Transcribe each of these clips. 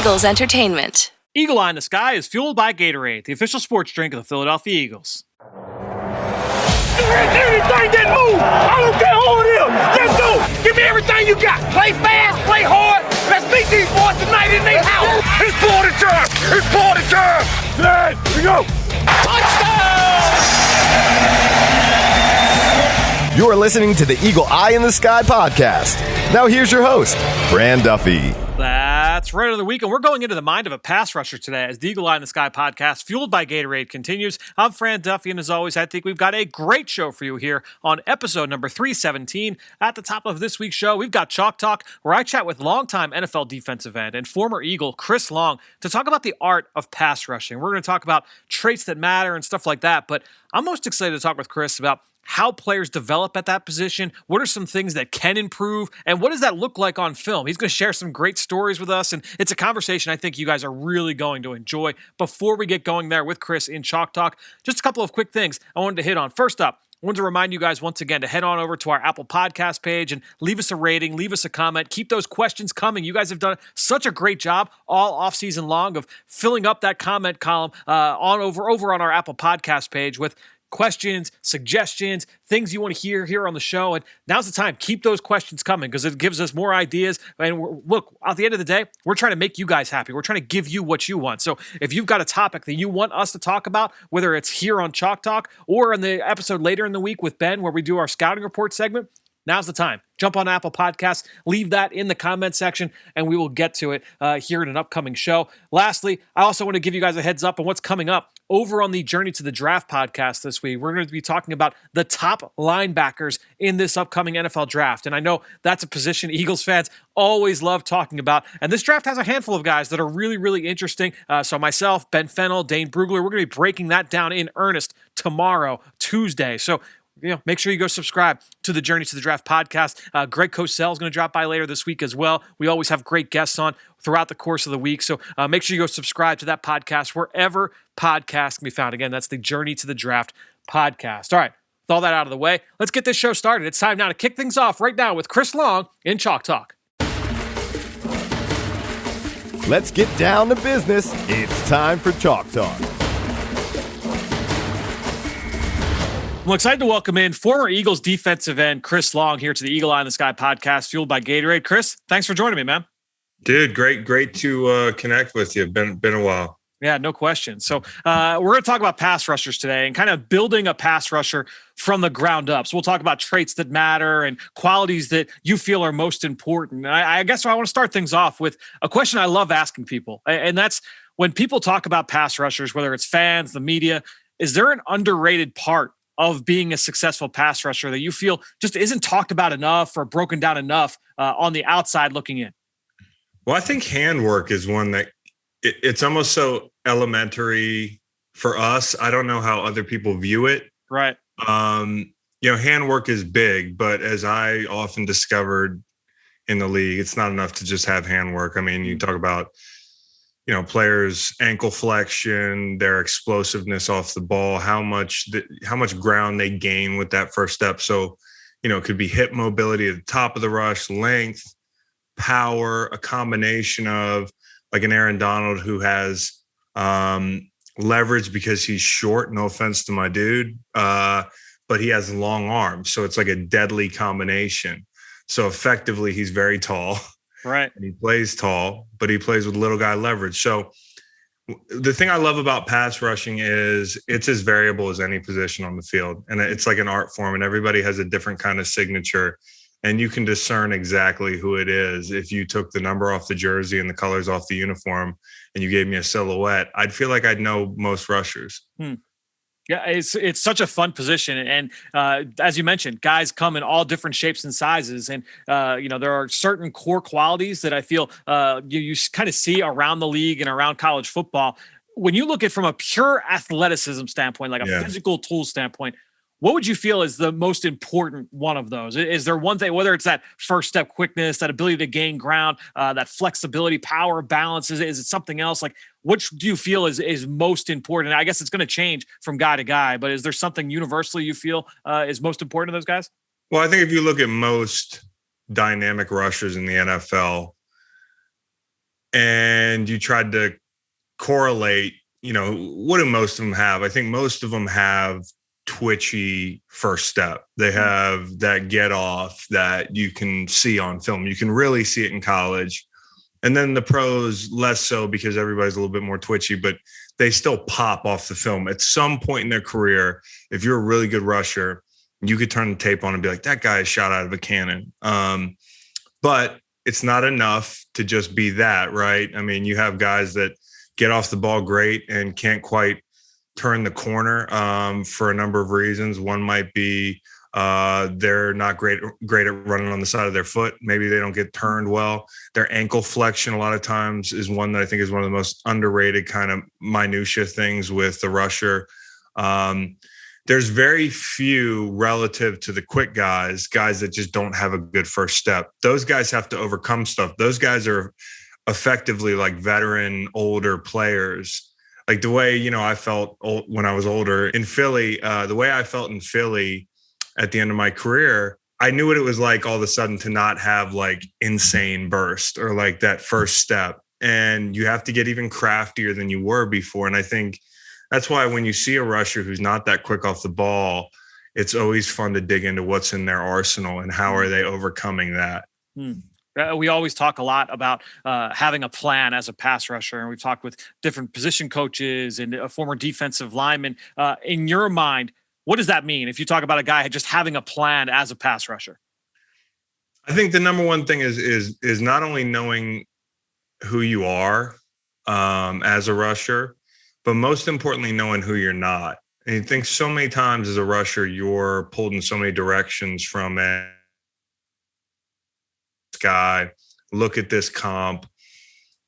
Eagles Entertainment. Eagle Eye in the Sky is fueled by Gatorade, the official sports drink of the Philadelphia Eagles. Anything that moves, I don't care who it is. Let's go. Give me everything you got. Play fast, play hard. Let's meet these boys tonight in their house. It's party time. It's party time. There we go. Touchdown! You are listening to the Eagle Eye in the Sky podcast. Now here's your host, Fran Duffy. That's right of the week, and we're going into the mind of a pass rusher today as the Eagle Eye in the Sky podcast, fueled by Gatorade, continues. I'm Fran Duffy, and as always, I think we've got a great show for you here on episode number 317. At the top of this week's show, we've got Chalk Talk, where I chat with longtime NFL defensive end and former Eagle Chris Long to talk about the art of pass rushing. We're going to talk about traits that matter and stuff like that, but I'm most excited to talk with Chris about how players develop at that position, what are some things that can improve, and what does that look like on film? He's going to share some great stories with us, and it's a conversation I think you guys are really going to enjoy. Before we get going there with Chris in Chalk Talk, just a couple of quick things I wanted to hit on. First up, I wanted to remind you guys once again to head on over to our Apple Podcast page and leave us a rating, leave us a comment, keep those questions coming. You guys have done such a great job all offseason long of filling up that comment column over on our Apple Podcast page with questions, suggestions, things you want to hear here on the show. And now's the time. Keep those questions coming because it gives us more ideas. And look, at the end of the day, we're trying to make you guys happy. We're trying to give you what you want. So if you've got a topic that you want us to talk about, whether it's here on Chalk Talk or in the episode later in the week with Ben where we do our scouting report segment, now's the time. Jump on Apple Podcasts, leave that in the comment section, and we will get to it here in an upcoming show. Lastly, I also want to give you guys a heads up on what's coming up over on the Journey to the Draft podcast this week. We're going to be talking about the top linebackers in this upcoming NFL draft. And I know that's a position Eagles fans always love talking about. And this draft has a handful of guys that are really, really interesting. So myself, Ben Fennell, Dane Brugler, we're going to be breaking that down in earnest tomorrow, Tuesday. So make sure you go subscribe to the Journey to the Draft podcast. Greg Cosell is going to drop by later this week as well. We always have great guests on throughout the course of the week. So make sure you go subscribe to that podcast wherever podcasts can be found. Again, that's the Journey to the Draft podcast. All right, with all that out of the way, let's get this show started. It's time now to kick things off right now with Chris Long in Chalk Talk. Let's get down to business. It's time for Chalk Talk. I'm excited to welcome in former Eagles defensive end Chris Long here to the Eagle Eye in the Sky podcast, fueled by Gatorade. Chris, thanks for joining me, man. Dude, great to connect with you. Been a while. Yeah, no question. So we're going to talk about pass rushers today and kind of building a pass rusher from the ground up. So we'll talk about traits that matter and qualities that you feel are most important. And I guess I want to start things off with a question I love asking people. And that's when people talk about pass rushers, whether it's fans, the media, is there an underrated part of being a successful pass rusher that you feel just isn't talked about enough or broken down enough on the outside looking in? Well, I think handwork is one that it's almost so elementary for us. I don't know how other people view it. Right. Handwork is big, but as I often discovered in the league, it's not enough to just have handwork. I mean, you talk about players' ankle flexion, their explosiveness off the ball, how much ground they gain with that first step. So, it could be hip mobility at the top of the rush, length, power, a combination of like an Aaron Donald who has leverage because he's short. No offense to my dude, but he has long arms. So it's like a deadly combination. So effectively, he's very tall. Right. And he plays tall, but he plays with little guy leverage. So the thing I love about pass rushing is it's as variable as any position on the field. And it's like an art form and everybody has a different kind of signature. And you can discern exactly who it is. If you took the number off the jersey and the colors off the uniform and you gave me a silhouette, I'd feel like I'd know most rushers. Yeah, it's such a fun position. And as you mentioned, guys come in all different shapes and sizes. And, there are certain core qualities that I feel you kind of see around the league and around college football. When you look at from a pure athleticism standpoint, like a physical tool standpoint, what would you feel is the most important one of those? Is there one thing, whether it's that first step quickness, that ability to gain ground, that flexibility, power, balance? Is it something else? Like, which do you feel is most important? I guess it's going to change from guy to guy, but is there something universally you feel is most important to those guys? Well, I think if you look at most dynamic rushers in the NFL, and you tried to correlate, what do most of them have? I think most of them have twitchy first step. They have that get off that you can see on film. You can really see it in college. And then the pros, less so because everybody's a little bit more twitchy, but they still pop off the film. At some point in their career, if you're a really good rusher, you could turn the tape on and be like, that guy is shot out of a cannon. But it's not enough to just be that, right? I mean, you have guys that get off the ball great and can't quite turn the corner for a number of reasons. One might be they're not great at running on the side of their foot. Maybe they don't get turned well. Their ankle flexion a lot of times is one that I think is one of the most underrated kind of minutia things with the rusher. There's very few relative to the quick guys that just don't have a good first step. Those guys have to overcome stuff. Those guys are effectively like veteran, older players. Like the way, I felt when I was older in Philly, the way I felt in Philly at the end of my career, I knew what it was like all of a sudden to not have like insane burst or like that first step. And you have to get even craftier than you were before. And I think that's why when you see a rusher who's not that quick off the ball, it's always fun to dig into what's in their arsenal and how are they overcoming that. We always talk a lot about having a plan as a pass rusher, and we've talked with different position coaches and a former defensive lineman. In your mind, what does that mean if you talk about a guy just having a plan as a pass rusher? I think the number one thing is not only knowing who you are as a rusher, but most importantly, knowing who you're not. And you think so many times as a rusher, you're pulled in so many directions from a guy, look at this comp.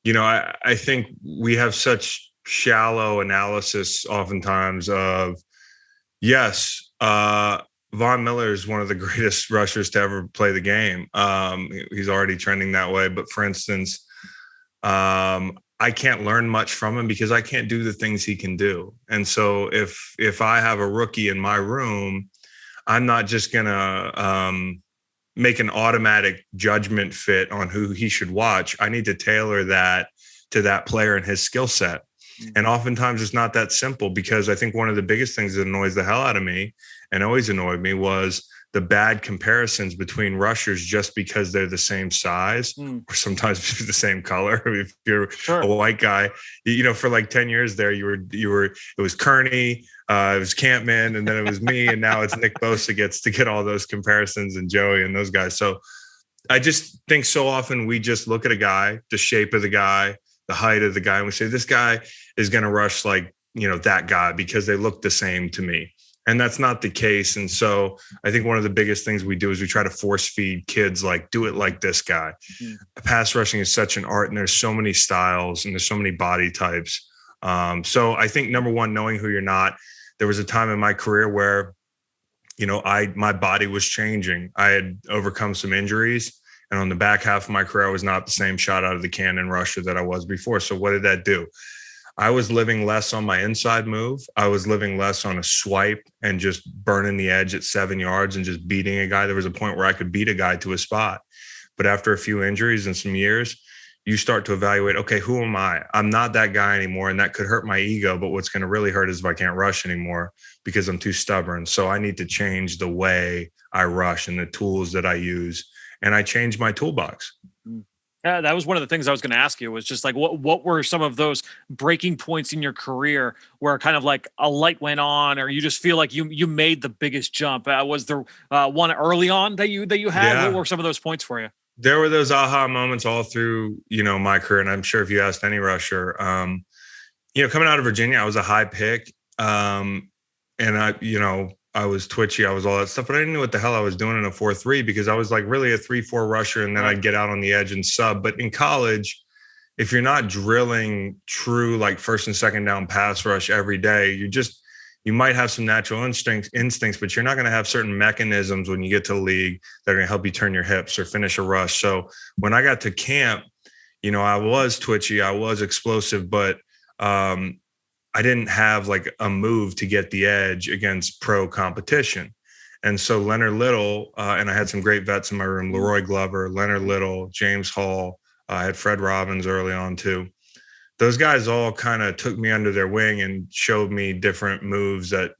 I think we have such shallow analysis oftentimes of, yes, Von Miller is one of the greatest rushers to ever play the game. He's already trending that way. But for instance, I can't learn much from him because I can't do the things he can do. And so if I have a rookie in my room, I'm not just going to make an automatic judgment fit on who he should watch. I need to tailor that to that player and his skill set. And oftentimes it's not that simple, because I think one of the biggest things that annoys the hell out of me and always annoyed me was the bad comparisons between rushers just because they're the same size or sometimes the same color. If you're a white guy, for like 10 years there, it was Kearney, it was Campman, and then it was me. And now it's Nick Bosa gets to get all those comparisons, and Joey and those guys. So I just think so often we just look at a guy, the shape of the guy, the height of the guy, and we say, this guy is going to rush like, that guy because they look the same to me. And that's not the case. And so I think one of the biggest things we do is we try to force feed kids, like, do it like this guy. Pass rushing is such an art, and there's so many styles and there's so many body types. So I think number one, knowing who you're not. There was a time in my career where, my body was changing. I had overcome some injuries, and on the back half of my career, I was not the same shot out of the cannon rusher that I was before. So what did that do? I was living less on my inside move. I was living less on a swipe and just burning the edge at 7 yards and just beating a guy. There was a point where I could beat a guy to a spot. But after a few injuries and some years, you start to evaluate, okay, who am I? I'm not that guy anymore, and that could hurt my ego. But what's going to really hurt is if I can't rush anymore because I'm too stubborn. So I need to change the way I rush and the tools that I use. And I changed my toolbox. Yeah, that was one of the things I was going to ask you, was just like, what were some of those breaking points in your career where kind of like a light went on, or you just feel like you made the biggest jump? Was there one early on that you had? Yeah. What were some of those points for you? There were those aha moments all through, my career. And I'm sure if you asked any rusher, coming out of Virginia, I was a high pick. And I was twitchy. I was all that stuff, but I didn't know what the hell I was doing in a 4.3 because I was like really a 3.4 rusher. And then I'd get out on the edge and sub. But in college, if you're not drilling true, like first and second down pass rush every day, you might have some natural instincts, but you're not going to have certain mechanisms when you get to the league that are going to help you turn your hips or finish a rush. So when I got to camp, I was twitchy, I was explosive, but, I didn't have like a move to get the edge against pro competition. And so Leonard Little, and I had some great vets in my room, Leroy Glover, Leonard Little, James Hall, I had Fred Robbins early on too. Those guys all kind of took me under their wing and showed me different moves that,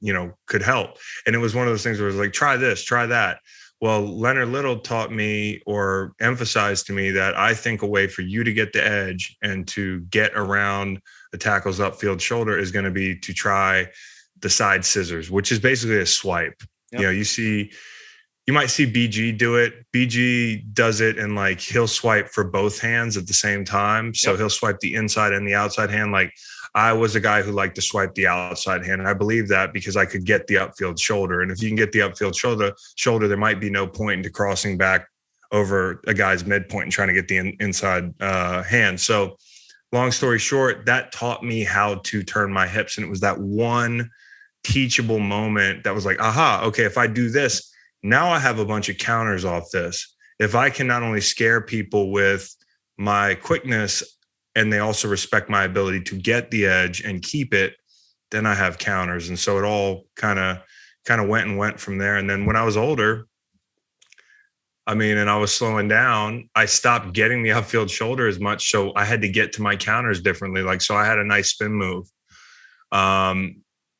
could help. And it was one of those things where it was like, try this, try that. Well, Leonard Little taught me or emphasized to me that I think a way for you to get the edge and to get around the tackle's upfield shoulder is going to be to try the side scissors, which is basically a swipe. Yep. You might see BG do it. BG does it and like he'll swipe for both hands at the same time. So he'll swipe the inside and the outside hand. Like I was a guy who liked to swipe the outside hand. And I believe that because I could get the upfield shoulder. And if you can get the upfield shoulder, there might be no point into crossing back over a guy's midpoint and trying to get the inside hand. So long story short, that taught me how to turn my hips. And it was that one teachable moment that was like, aha, okay, if I do this, now I have a bunch of counters off this. If I can not only scare people with my quickness and they also respect my ability to get the edge and keep it, then I have counters. And so it all kind of went from there. And then when I was older, and I was slowing down, I stopped getting the upfield shoulder as much. So I had to get to my counters differently. Like, so I had a nice spin move.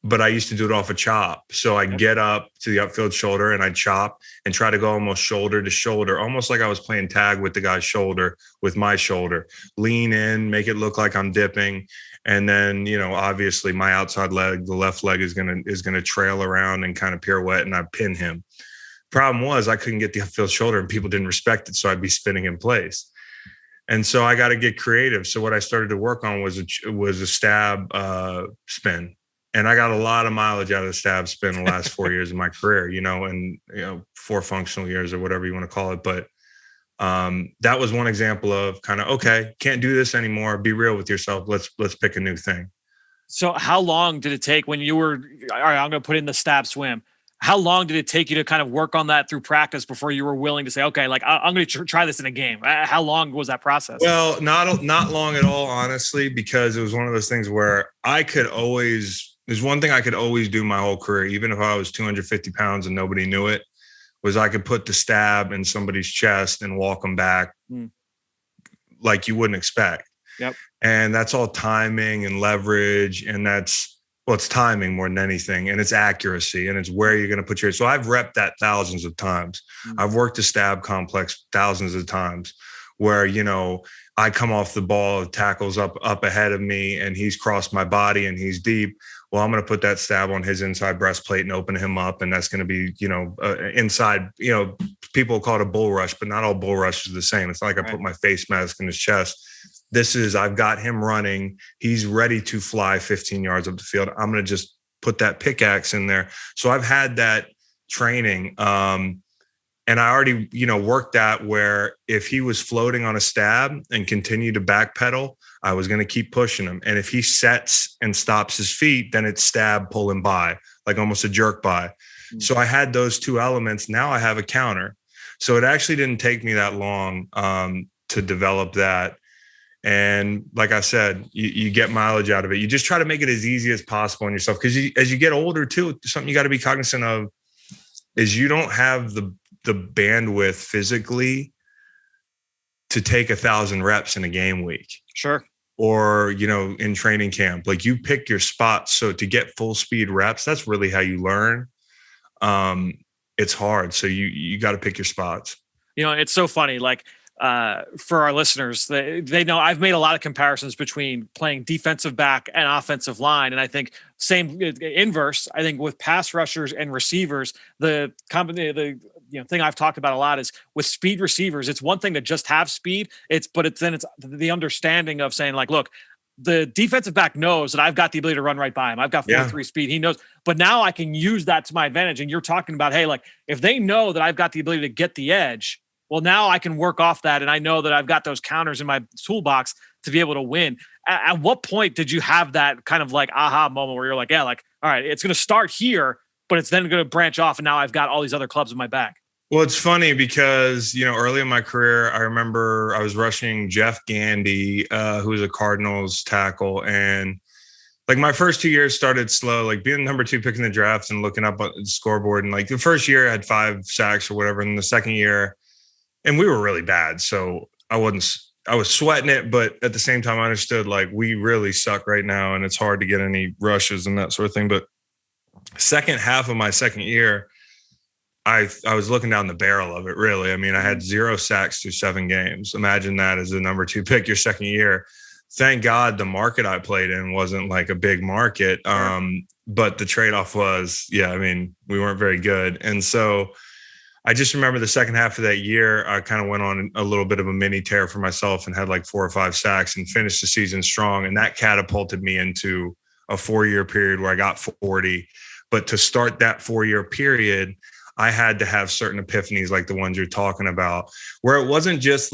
But I used to do it off a chop. So I get up to the upfield shoulder and I chop and try to go almost shoulder to shoulder, almost like I was playing tag with the guy's shoulder, with my shoulder, lean in, make it look like I'm dipping. And then, obviously my outside leg, the left leg is going to trail around and kind of pirouette and I pin him. Problem was I couldn't get the upfield shoulder and people didn't respect it. So I'd be spinning in place. And so I got to get creative. So what I started to work on was a stab spin. And I got a lot of mileage out of the stab spin the last 4 years of my career, and 4 functional years or whatever you want to call it. But that was one example of kind of, okay, can't do this anymore. Be real with yourself. Let's pick a new thing. So how long did it take when you were, all right, I'm going to put in the stab swim. How long did it take you to kind of work on that through practice before you were willing to say, okay, like I'm going to try this in a game? How long was that process? Well, not long at all, honestly, because it was one of those things where there's one thing I could always do my whole career, even if I was 250 pounds and nobody knew it, was I could put the stab in somebody's chest and walk them back like you wouldn't expect. Yep. And that's all timing and leverage. And it's timing more than anything. And it's accuracy and it's where you're going to put your, so I've repped that thousands of times. I've worked a stab complex thousands of times where, I come off the ball, tackles up ahead of me and he's crossed my body and he's deep. Well, I'm going to put that stab on his inside breastplate and open him up. And that's going to be, inside, people call it a bull rush, but not all bull rushes are the same. It's not like I put my face mask in his chest. I've got him running. He's ready to fly 15 yards up the field. I'm going to just put that pickaxe in there. So I've had that training. And I already, worked that where if he was floating on a stab and continued to backpedal, I was going to keep pushing him. And if he sets and stops his feet, then it's stab, pull him by, like almost a jerk by. So I had those two elements. Now I have a counter. So it actually didn't take me that long to develop that. And like I said, you get mileage out of it. You just try to make it as easy as possible on yourself. Because as you get older too, something you got to be cognizant of is you don't have the bandwidth physically to take 1,000 reps in a game week. Sure. Or, in training camp, like you pick your spots. So to get full speed reps, that's really how you learn. It's hard. So you got to pick your spots. It's so funny. Like, for our listeners, they know I've made a lot of comparisons between playing defensive back and offensive line. And I think same inverse, I think with pass rushers and receivers, the thing I've talked about a lot is with speed receivers, it's one thing to just have speed. It's the understanding of saying like, look, the defensive back knows that I've got the ability to run right by him. I've got 4.3 speed. He knows, but now I can use that to my advantage. And you're talking about, hey, like if they know that I've got the ability to get the edge, well, now I can work off that. And I know that I've got those counters in my toolbox to be able to win. At what point did you have that kind of like aha moment where you're like, yeah, like, all right, it's going to start here, but it's then going to branch off. And now I've got all these other clubs in my back. Well, it's funny because, early in my career, I remember I was rushing Jeff Gandy, who was a Cardinals tackle. And like my first 2 years started slow, like being number 2 pick in the draft and looking up at the scoreboard. And like the first year I had 5 sacks or whatever. And the second year, and we were really bad. So I wasn't I was sweating it, but at the same time, I understood like we really suck right now, and it's hard to get any rushes and that sort of thing. But second half of my second year, I was looking down the barrel of it. Really, I mean, I had 0 sacks through 7 games. Imagine that as the number 2 pick your second year. Thank God the market I played in wasn't like a big market. But the trade-off was, I mean, we weren't very good. And so I just remember the second half of that year, I kind of went on a little bit of a mini tear for myself and had like 4 or 5 sacks and finished the season strong. And that catapulted me into a 4-year period where I got 40. But to start that 4-year period, I had to have certain epiphanies like the ones you're talking about, where it wasn't just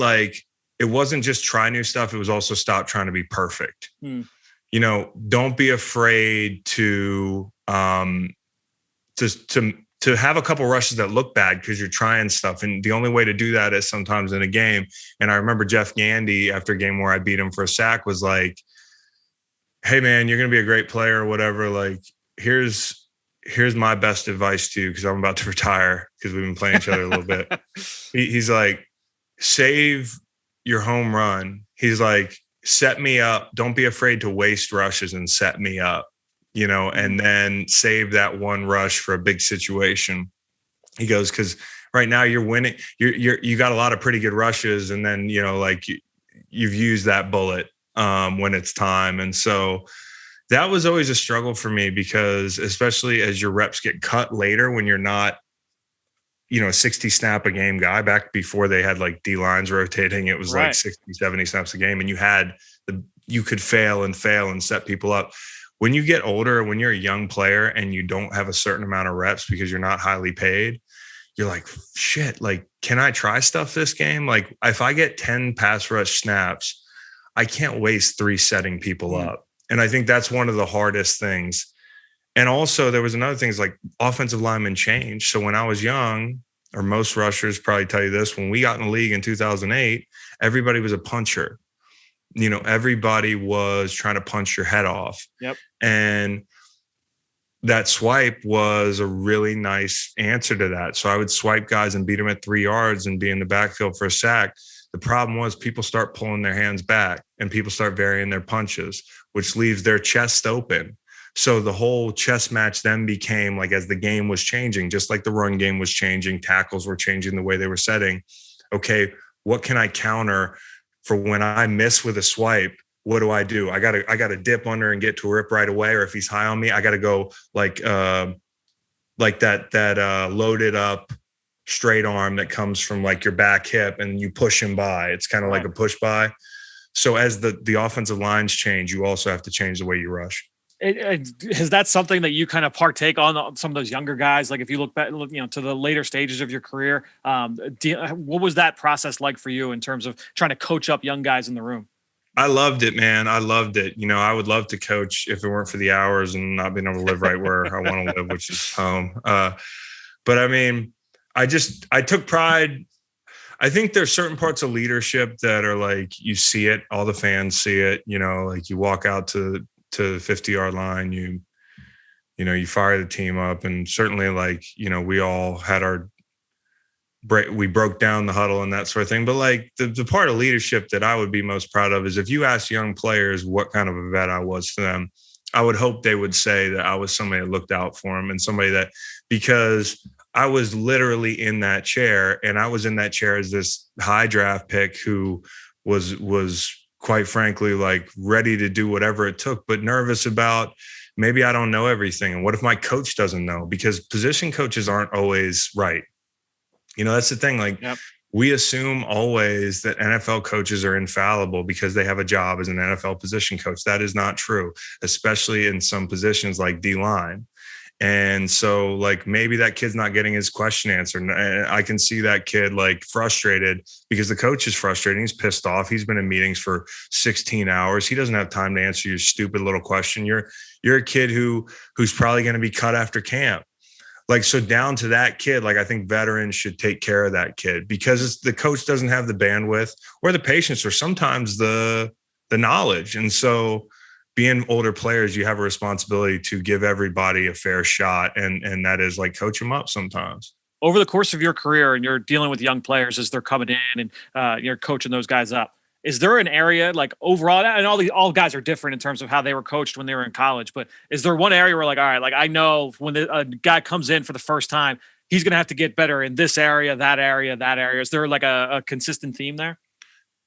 try new stuff. It was also stop trying to be perfect. You know, don't be afraid to have a couple rushes that look bad because you're trying stuff. And the only way to do that is sometimes in a game. And I remember Jeff Gandy, after a game where I beat him for a sack, was like, hey man, you're going to be a great player or whatever. Like, here's my best advice to you, because I'm about to retire, because we've been playing each other a little bit. He's like, save your home run. He's like, set me up. Don't be afraid to waste rushes and set me up, you know, and then save that one rush for a big situation. He goes, because right now you're winning. You got a lot of pretty good rushes, and then, you know, like you've used that bullet when it's time. And so that was always a struggle for me, because especially as your reps get cut later, when you're not, you know, a 60 snap a game guy, back before they had like D lines rotating, it was like 60, 70 snaps a game. And you could fail and set people up. When you get older, when you're a young player and you don't have a certain amount of reps because you're not highly paid, you're like, shit, like, can I try stuff this game? Like, if I get 10 pass rush snaps, I can't waste 3 setting people up. And I think that's one of the hardest things. And also there was another thing, is like offensive linemen change. So when I was young, or most rushers probably tell you this, when we got in the league in 2008, everybody was a puncher. You know, everybody was trying to punch your head off. Yep. And that swipe was a really nice answer to that. So I would swipe guys and beat them at 3 yards and be in the backfield for a sack. The problem was people start pulling their hands back and people start varying their punches, which leaves their chest open. So the whole chess match then became like, as the game was changing, just like the run game was changing, tackles were changing the way they were setting. Okay, what can I counter for when I miss with a swipe? What do? I got to dip under and get to a rip right away. Or if he's high on me, I got to go like that loaded up straight arm that comes from like your back hip and you push him by. It's kind of like a push by. So as the offensive lines change, you also have to change the way you rush. Is that something that you kind of partake on some of those younger guys? Like if you look back, you know, to the later stages of your career, what was that process like for you in terms of trying to coach up young guys in the room? I loved it, man. I loved it. You know, I would love to coach if it weren't for the hours and not being able to live right where I want to live, which is home. But I mean, I took pride. I think there's certain parts of leadership that are like, you see it, all the fans see it, you know, like you walk out to the 50-yard line, you fire the team up. And certainly like, you know, we all had we broke down the huddle and that sort of thing. But like the part of leadership that I would be most proud of is if you ask young players what kind of a vet I was to them, I would hope they would say that I was somebody that looked out for them and somebody that, because I was literally in that chair, and I was in that chair as this high draft pick who was quite frankly, like ready to do whatever it took, but nervous about maybe I don't know everything. And what if my coach doesn't know? Because position coaches aren't always right. You know, that's the thing. Like we assume always that NFL coaches are infallible because they have a job as an NFL position coach. That is not true, especially in some positions like D-line. And so like maybe that kid's not getting his question answered. And I can see that kid like frustrated because the coach is frustrated. He's pissed off. He's been in meetings for 16 hours. He doesn't have time to answer your stupid little question. You're a kid who's probably going to be cut after camp. Like, so down to that kid, like I think veterans should take care of that kid because the coach doesn't have the bandwidth or the patience or sometimes the knowledge. And so being older players, you have a responsibility to give everybody a fair shot. And that is like coach them up sometimes. Over the course of your career and you're dealing with young players as they're coming in and you're coaching those guys up, is there an area like overall, and all guys are different in terms of how they were coached when they were in college, but is there one area where like, all right, like I know when a guy comes in for the first time, he's going to have to get better in this area, that area, that area. Is there like a consistent theme there?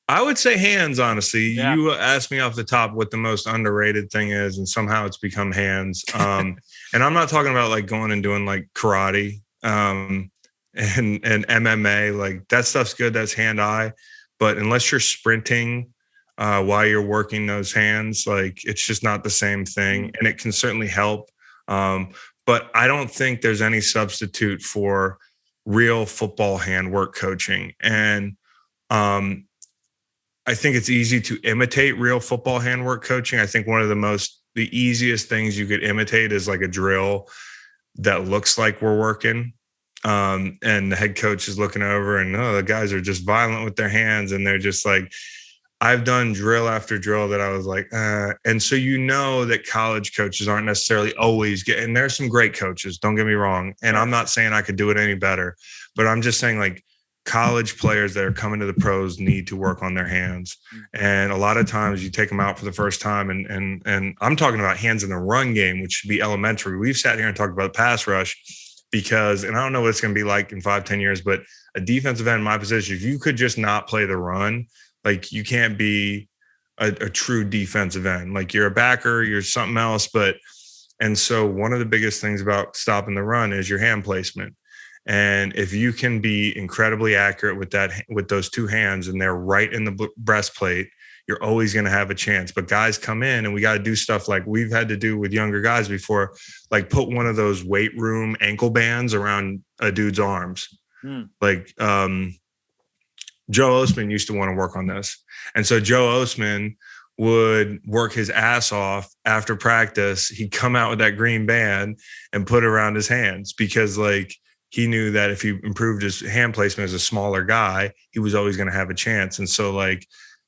I would say hands, honestly. Yeah. You asked me off the top what the most underrated thing is, and somehow it's become hands. And I'm not talking about like going and doing like karate and MMA. Like that stuff's good. That's hand-eye. But unless you're sprinting while you're working those hands, like it's just not the same thing. And it can certainly help. But I don't think there's any substitute for real football handwork coaching. And I think it's easy to imitate real football handwork coaching. I think one of the easiest things you could imitate is like a drill that looks like we're working. And the head coach is looking over and the guys are just violent with their hands. And they're just like, I've done drill after drill that I was like, and so that college coaches aren't necessarily always and there's some great coaches, don't get me wrong. And I'm not saying I could do it any better, but I'm just saying like college players that are coming to the pros need to work on their hands. And a lot of times you take them out for the first time and I'm talking about hands in the run game, which should be elementary. We've sat here and talked about pass rush because, and I don't know what it's going to be like in 5-10 years, but a defensive end in my position, if you could just not play the run, like you can't be a true defensive end. Like you're a backer, you're something else. And so one of the biggest things about stopping the run is your hand placement. And if you can be incredibly accurate with those two hands and they're right in the breastplate, you're always going to have a chance. But guys come in and we got to do stuff like we've had to do with younger guys before, like put one of those weight room ankle bands around a dude's arms. Like Joe Osman used to want to work on this. And so Joe Osman would work his ass off after practice. He'd come out with that green band and put it around his hands because like, he knew that if he improved his hand placement as a smaller guy, he was always going to have a chance. And so like,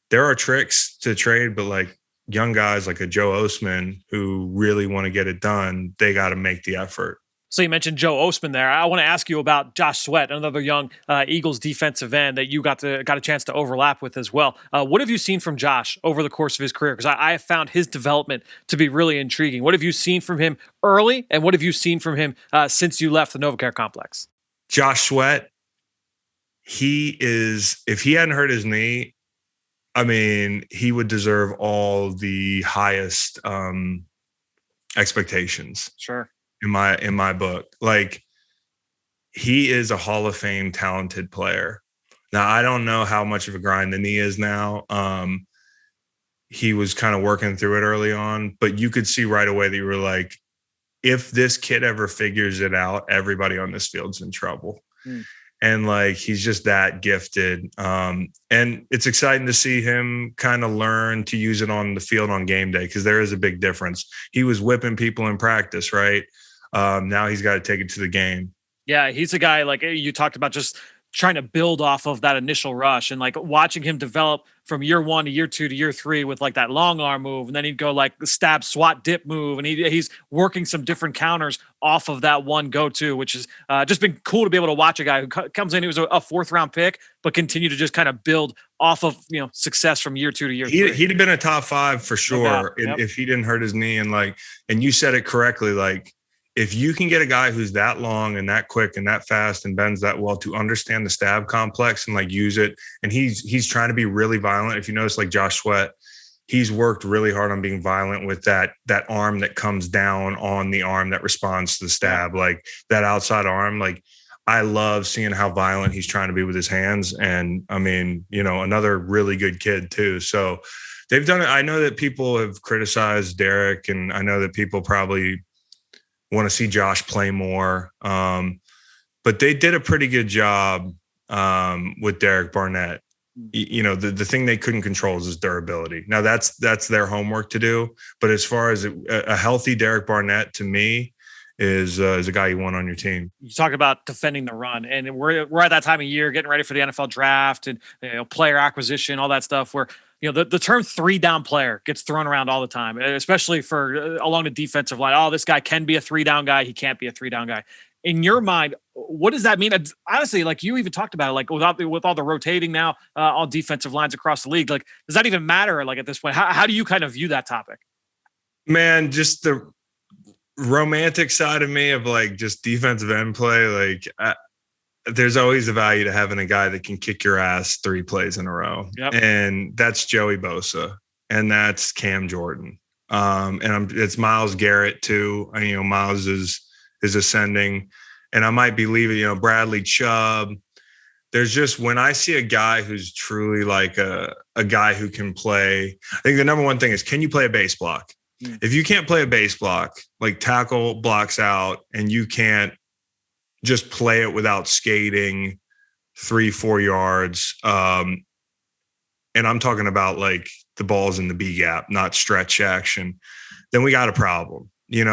there are tricks to trade, but like young guys like a Joe Osman who really want to get it done, they got to make the effort. So you mentioned Joe Osman there. I want to ask you about Josh Sweat, another young Eagles defensive end that you got a chance to overlap with as well. What have you seen from Josh over the course of his career? Because I have found his development to be really intriguing. What have you seen from him early, and what have you seen from him since you left the NovaCare complex? Josh Sweat, if he hadn't hurt his knee, I mean, he would deserve all the highest expectations. Sure. In my book, like he is a Hall of Fame talented player. Now, I don't know how much of a grind the knee is now. He was kind of working through it early on, but you could see right away that you were like, if this kid ever figures it out, everybody on this field's in trouble. And like, he's just that gifted. And it's exciting to see him kind of learn to use it on the field on game day, because there is a big difference. He was whipping people in practice, right? Now he's got to take it to the game. Yeah, he's a guy like you talked about, just trying to build off of that initial rush and like watching him develop from year 1 to year 2 to year 3 with like that long arm move. And then he'd go like the stab, swat, dip move. And he's working some different counters off of that one go-to, which has just been cool to be able to watch a guy who comes in. He was a 4th round pick, but continue to just kind of build off of, success from year 2 to year 3. He'd have been a top 5 for sure. Yep. If he didn't hurt his knee. And you said it correctly, like, if you can get a guy who's that long and that quick and that fast and bends that well to understand the stab complex and like use it, and he's trying to be really violent. If you notice, like Josh Sweat, he's worked really hard on being violent with that arm that comes down on the arm that responds to the stab, like that outside arm. Like, I love seeing how violent he's trying to be with his hands. And I mean, another really good kid too. So they've done it. I know that people have criticized Derek, and I know that people probably want to see Josh play more. But they did a pretty good job with Derek Barnett. The thing they couldn't control is his durability. Now that's their homework to do. But as far as a healthy Derek Barnett, to me, is a guy you want on your team. You talk about defending the run, and we're at that time of year getting ready for the NFL draft and player acquisition, all that stuff where the term 3-down player gets thrown around all the time, especially for along the defensive line. Oh, this guy can be a 3-down guy. He can't be a 3-down guy. in your mind, what does that mean? Honestly, like you even talked about it, like with all the rotating now on defensive lines across the league, like does that even matter? Like at this point, how do you kind of view that topic? Man, just the romantic side of me of like just defensive end play, like there's always a value to having a guy that can kick your ass 3 plays in a row. Yep. And that's Joey Bosa and that's Cam Jordan. It's Myles Garrett too. Myles is ascending, and I might be leaving, Bradley Chubb. There's just, when I see a guy who's truly like a guy who can play, I think the number one thing is, can you play a base block? If you can't play a base block, like tackle blocks out, and you can't just play it without skating 3-4 yards. And I'm talking about like the ball's in the B gap, not stretch action, then we got a problem. You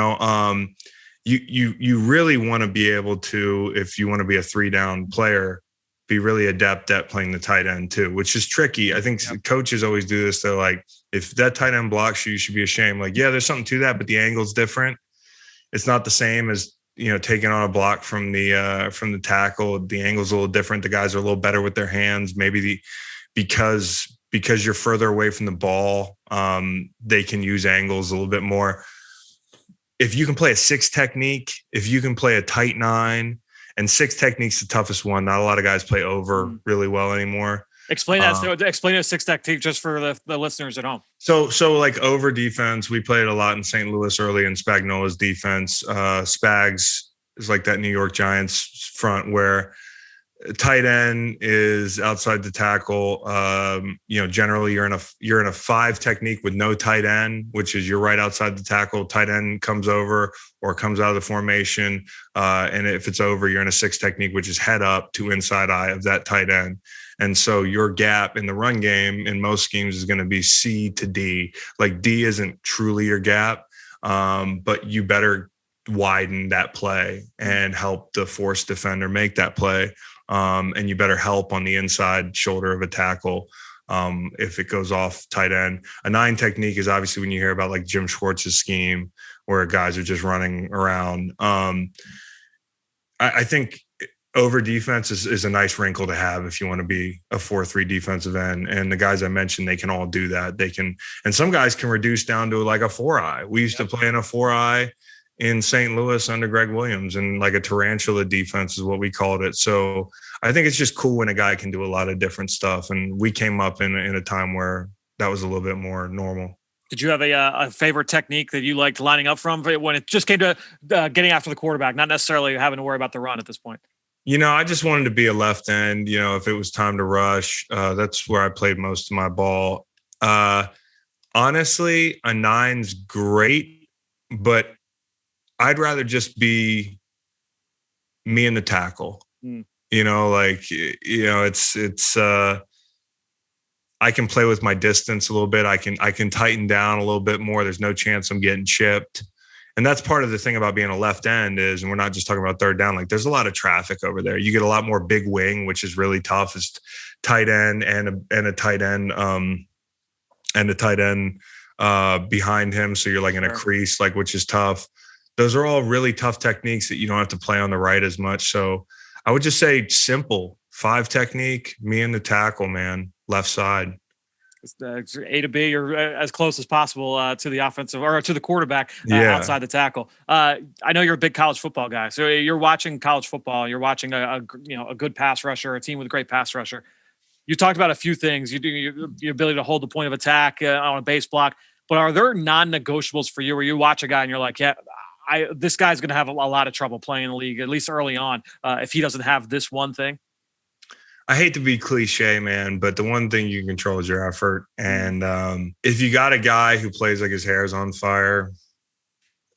really want to be able to, if you want to be a 3-down player, be really adept at playing the tight end too, which is tricky. I think coaches always do this. They're like, if that tight end blocks you, you should be ashamed. Like, yeah, there's something to that, but the angle's different. It's not the same as, taking on a block from the tackle. The angle's a little different. The guys are a little better with their hands. Maybe because you're further away from the ball, they can use angles a little bit more. If you can play a 6 technique, if you can play a tight 9, and 6 technique's the toughest one. Not a lot of guys play over really well anymore. Explain that. Explain a 6 technique just for the listeners at home. So like over defense, we played a lot in St. Louis early in Spagnuolo's defense. Spags is like that New York Giants front where tight end is outside the tackle. Generally you're in a 5 technique with no tight end, which is you're right outside the tackle. Tight end comes over or comes out of the formation. And if it's over, you're in a 6 technique, which is head up to inside eye of that tight end. And so your gap in the run game in most schemes is going to be C to D. Like D isn't truly your gap, but you better widen that play and help the force defender make that play. And you better help on the inside shoulder of a tackle if it goes off tight end. A 9 technique is obviously when you hear about like Jim Schwartz's scheme where guys are just running around. I think over defense is a nice wrinkle to have if you want to be a 4-3 defensive end. And the guys I mentioned, they can all do that. They can, and some guys can reduce down to like a 4-eye. We used to play in a 4-eye in St. Louis under Greg Williams, and like a tarantula defense is what we called it. So I think it's just cool when a guy can do a lot of different stuff. And we came up in a time where that was a little bit more normal. Did you have a favorite technique that you liked lining up from when it just came to getting after the quarterback, not necessarily having to worry about the run at this point? I just wanted to be a left end. If it was time to rush, that's where I played most of my ball. Honestly, a 9's great, but I'd rather just be me and the tackle. It's I can play with my distance a little bit. I can tighten down a little bit more. There's no chance I'm getting chipped. And that's part of the thing about being a left end is, and we're not just talking about third down, like there's a lot of traffic over there. You get a lot more big wing, which is really tough. It's tight end and a tight end behind him. So you're like in a crease, like, which is tough. Those are all really tough techniques that you don't have to play on the right as much. So I would just say simple 5 technique, me and the tackle, man, left side. It's A to B or as close as possible to the offensive or to the quarterback outside the tackle. I know you're a big college football guy, so you're watching college football. You're watching a good pass rusher, a team with a great pass rusher. You talked about a few things. You do your ability to hold the point of attack on a base block, but are there non-negotiables for you where you watch a guy and you're like, yeah, this guy's going to have a lot of trouble playing in the league, at least early on, if he doesn't have this one thing? I hate to be cliche, man, but the one thing you can control is your effort. And if you got a guy who plays like his hair's on fire,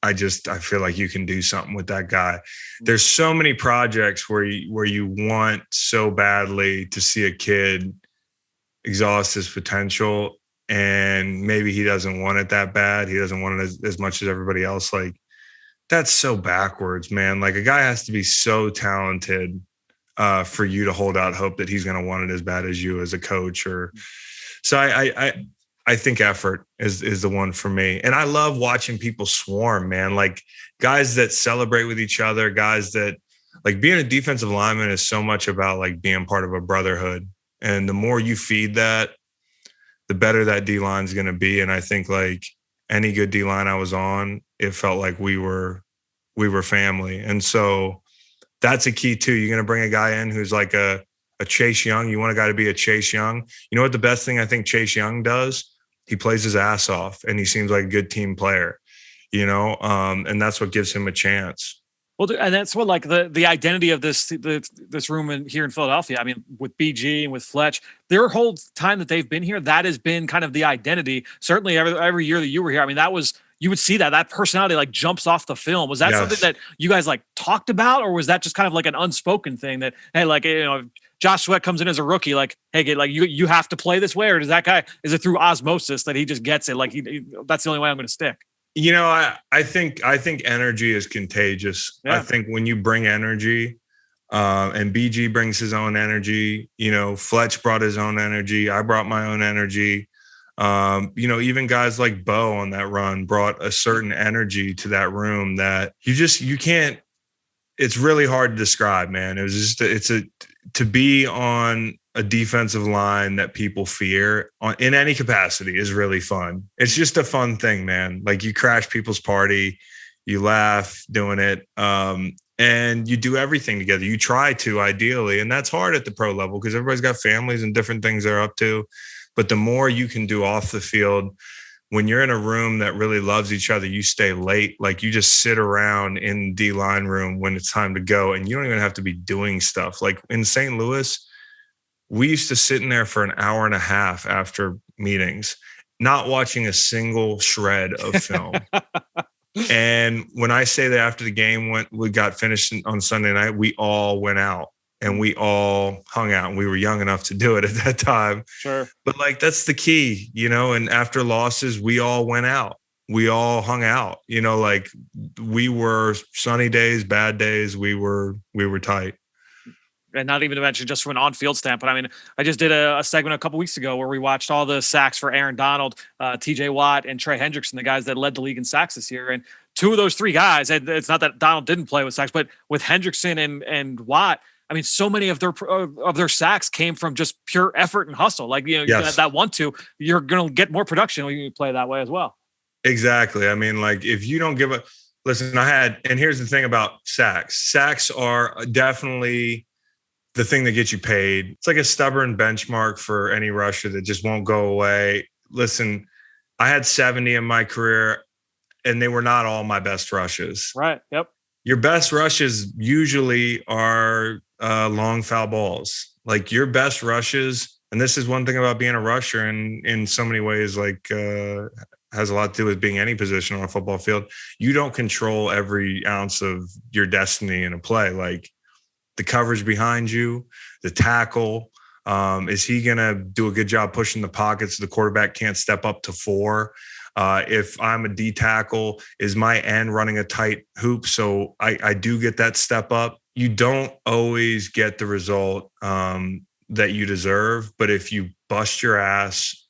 I feel like you can do something with that guy. There's so many projects where you want so badly to see a kid exhaust his potential, and maybe he doesn't want it that bad. He doesn't want it as much as everybody else. Like, that's so backwards, man. Like, a guy has to be so talented for you to hold out hope that he's going to want it as bad as you as a coach. Or so I think effort is the one for me. And I love watching people swarm, man. Like guys that celebrate with each other, guys that like being a defensive lineman is so much about like being part of a brotherhood. And the more you feed that, the better that D line is going to be. And I think like any good D line I was on, it felt like we were family. And so that's a key too. You're going to bring a guy in who's like a Chase Young. You want a guy to be a Chase Young. You know what the best thing I think Chase Young does? He plays his ass off and he seems like a good team player, you know? And that's what gives him a chance. Well, and that's what like the identity of this room here in Philadelphia. I mean, with BG and with Fletch, their whole time that they've been here, that has been kind of the identity. Certainly, every year that you were here, I mean, that was, you would see that personality like jumps off the film. Was that something that you guys like talked about, or was that just kind of like an unspoken thing that, hey, like, you know, Josh Sweat comes in as a rookie, like, hey, like you have to play this way, or does that guy, is it through osmosis that he just gets it? Like that's the only way I'm going to stick. You know, I think energy is contagious. Yeah. I think when you bring energy, and BG brings his own energy, you know, Fletch brought his own energy. I brought my own energy. You know, even guys like Bo on that run brought a certain energy to that room that you can't, it's really hard to describe, man. It was just, to be on a defensive line that people fear in any capacity is really fun. It's just a fun thing, man. Like you crash people's party, you laugh doing it. And you do everything together. You try to, ideally. And that's hard at the pro level because everybody's got families and different things they're up to. But the more you can do off the field, when you're in a room that really loves each other, you stay late. Like you just sit around in the D-line room when it's time to go. And you don't even have to be doing stuff. Like in St. Louis, we used to sit in there for an hour and a half after meetings, not watching a single shred of film. And when I say that after the game we got finished on Sunday night, we all went out and we all hung out. And we were young enough to do it at that time. Sure. But like, that's the key, you know, and after losses, we all went out. We all hung out, you know, like we were sunny days, bad days. We were tight. And not even to mention just from an on-field standpoint. I mean, I just did a segment a couple weeks ago where we watched all the sacks for Aaron Donald, TJ Watt, and Trey Hendrickson, the guys that led the league in sacks this year. And two of those three guys, it's not that Donald didn't play with sacks, but with Hendrickson and Watt, I mean, so many of their sacks came from just pure effort and hustle. Like, you know, yes. that 1-2, you're going to get more production when you play that way as well. Exactly. I mean, like if you don't listen, and here's the thing about sacks. Sacks are definitely the thing that gets you paid. It's like a stubborn benchmark for any rusher that just won't go away. Listen, I had 70 in my career and they were not all my best rushes. Right. Yep. Your best rushes usually are long foul balls. Like your best rushes, and this is one thing about being a rusher and in so many ways, like has a lot to do with being any position on a football field. You don't control every ounce of your destiny in a play. Like the coverage behind you, the tackle, is he going to do a good job pushing the pockets? The quarterback can't step up to 4. If I'm a D tackle, is my end running a tight hoop? So I do get that step up. You don't always get the result that you deserve, but if you bust your ass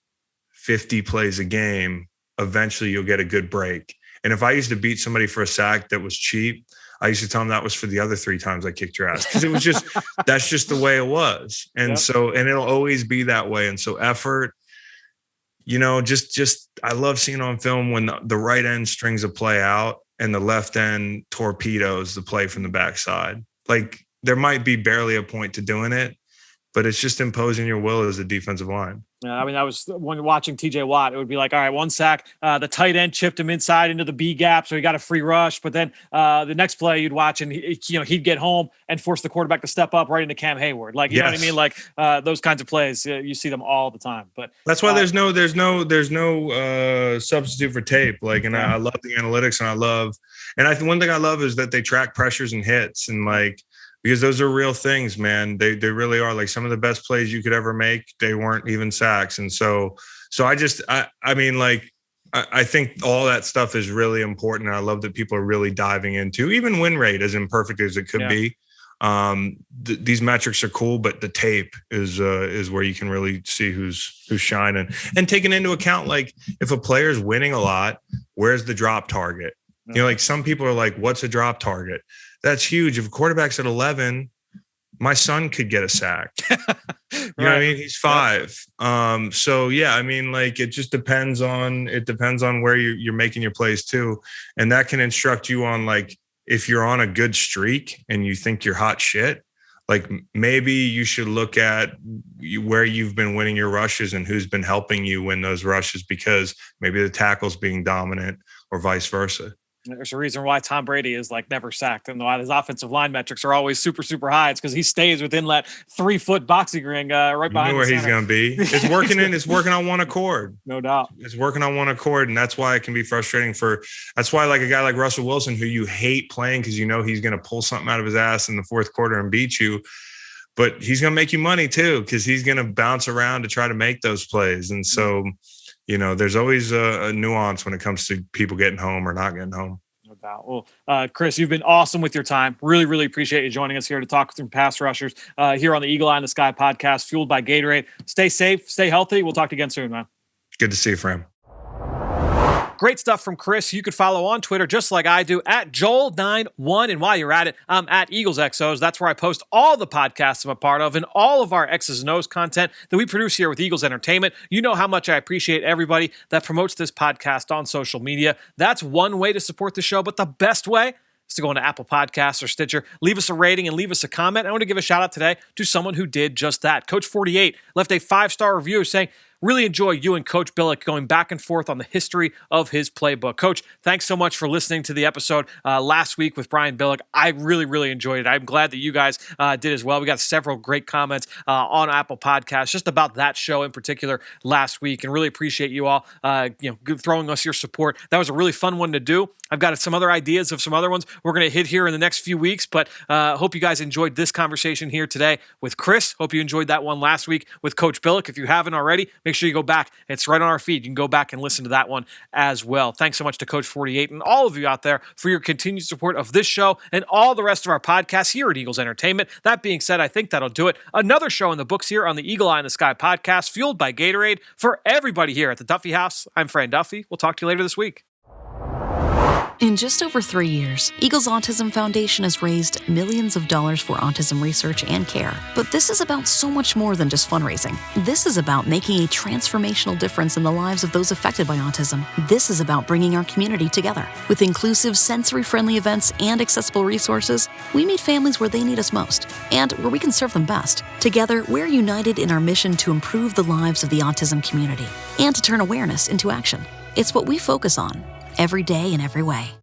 50 plays a game, eventually you'll get a good break. And if I used to beat somebody for a sack that was cheap, I used to tell them that was for the other 3 times I kicked your ass. Because it was just, that's just the way it was. And yep. So, and it'll always be that way. And so effort, you know, just I love seeing on film when the right end strings a play out and the left end torpedoes the play from the backside. Like there might be barely a point to doing it, but it's just imposing your will as a defensive line. Yeah, I mean, that was when watching TJ Watt, it would be like, all right, 1 sack, the tight end chipped him inside into the B gap, so he got a free rush. But then the next play you'd watch, and he'd get home and force the quarterback to step up right into Cam Hayward. Like, you know what I mean? Like those kinds of plays, you see them all the time. But that's why there's no substitute for tape. Like, and I love the analytics, and one thing I love is that they track pressures and hits, and like. Because those are real things, man. They really are. Like some of the best plays you could ever make, they weren't even sacks. And so I think all that stuff is really important. And I love that people are really diving into even win rate, as imperfect as it could be. These metrics are cool, but the tape is where you can really see who's shining. And taking into account, like if a player's winning a lot, where's the drop target? You know, like some people are like, what's a drop target? that's huge. If a quarterback's at 11, my son could get a sack. You know what I mean? He's 5. So yeah, I mean, like, it just depends on where you're making your plays too. And that can instruct you on, like, if you're on a good streak and you think you're hot shit, like, maybe you should look at where you've been winning your rushes and who's been helping you win those rushes, because maybe the tackle's being dominant or vice versa. There's a reason why Tom Brady is like never sacked, and why his offensive line metrics are always super, super high. It's because he stays within that 3-foot boxing ring right behind. You know where he's going to be. It's working it's working on one accord. No doubt. It's working on one accord, and that's why it can be frustrating that's why, like, a guy like Russell Wilson, who you hate playing because you know he's going to pull something out of his ass in the fourth quarter and beat you, but he's going to make you money too, because he's going to bounce around to try to make those plays. And so, you know, there's always a nuance when it comes to people getting home or not getting home. No doubt. Well, Chris, you've been awesome with your time. Really, really appreciate you joining us here to talk through pass rushers here on the Eagle Eye in the Sky podcast, fueled by Gatorade. Stay safe, stay healthy. We'll talk to you again soon, man. Good to see you, Fran. Great stuff from Chris. You could follow on Twitter just like I do at Joel91. And while you're at it, I'm at EaglesXOs. That's where I post all the podcasts I'm a part of and all of our X's and O's content that we produce here with Eagles Entertainment. You know how much I appreciate everybody that promotes this podcast on social media. That's one way to support the show, but the best way is to go into Apple Podcasts or Stitcher, leave us a rating and leave us a comment. I want to give a shout out today to someone who did just that. Coach 48 left a 5-star review saying, really enjoy you and Coach Billick going back and forth on the history of his playbook. Coach, thanks so much for listening to the episode last week with Brian Billick. I really, really enjoyed it. I'm glad that you guys did as well. We got several great comments on Apple Podcasts just about that show in particular last week, and really appreciate you all throwing us your support. That was a really fun one to do. I've got some other ideas of some other ones we're going to hit here in the next few weeks, but hope you guys enjoyed this conversation here today with Chris. Hope you enjoyed that one last week with Coach Billick. If you haven't already, make sure you go back. It's right on our feed. You can go back and listen to that one as well. Thanks so much to Coach 48 and all of you out there for your continued support of this show and all the rest of our podcasts here at Eagles Entertainment. That being said, I think that'll do it. Another show in the books here on the Eagle Eye in the Sky podcast, fueled by Gatorade. For everybody here at the Duffy House, I'm Fran Duffy. We'll talk to you later this week. In just over 3 years, Eagles Autism Foundation has raised millions of dollars for autism research and care. But this is about so much more than just fundraising. This is about making a transformational difference in the lives of those affected by autism. This is about bringing our community together. With inclusive, sensory-friendly events and accessible resources, we meet families where they need us most and where we can serve them best. Together, we're united in our mission to improve the lives of the autism community and to turn awareness into action. It's what we focus on every day in every way.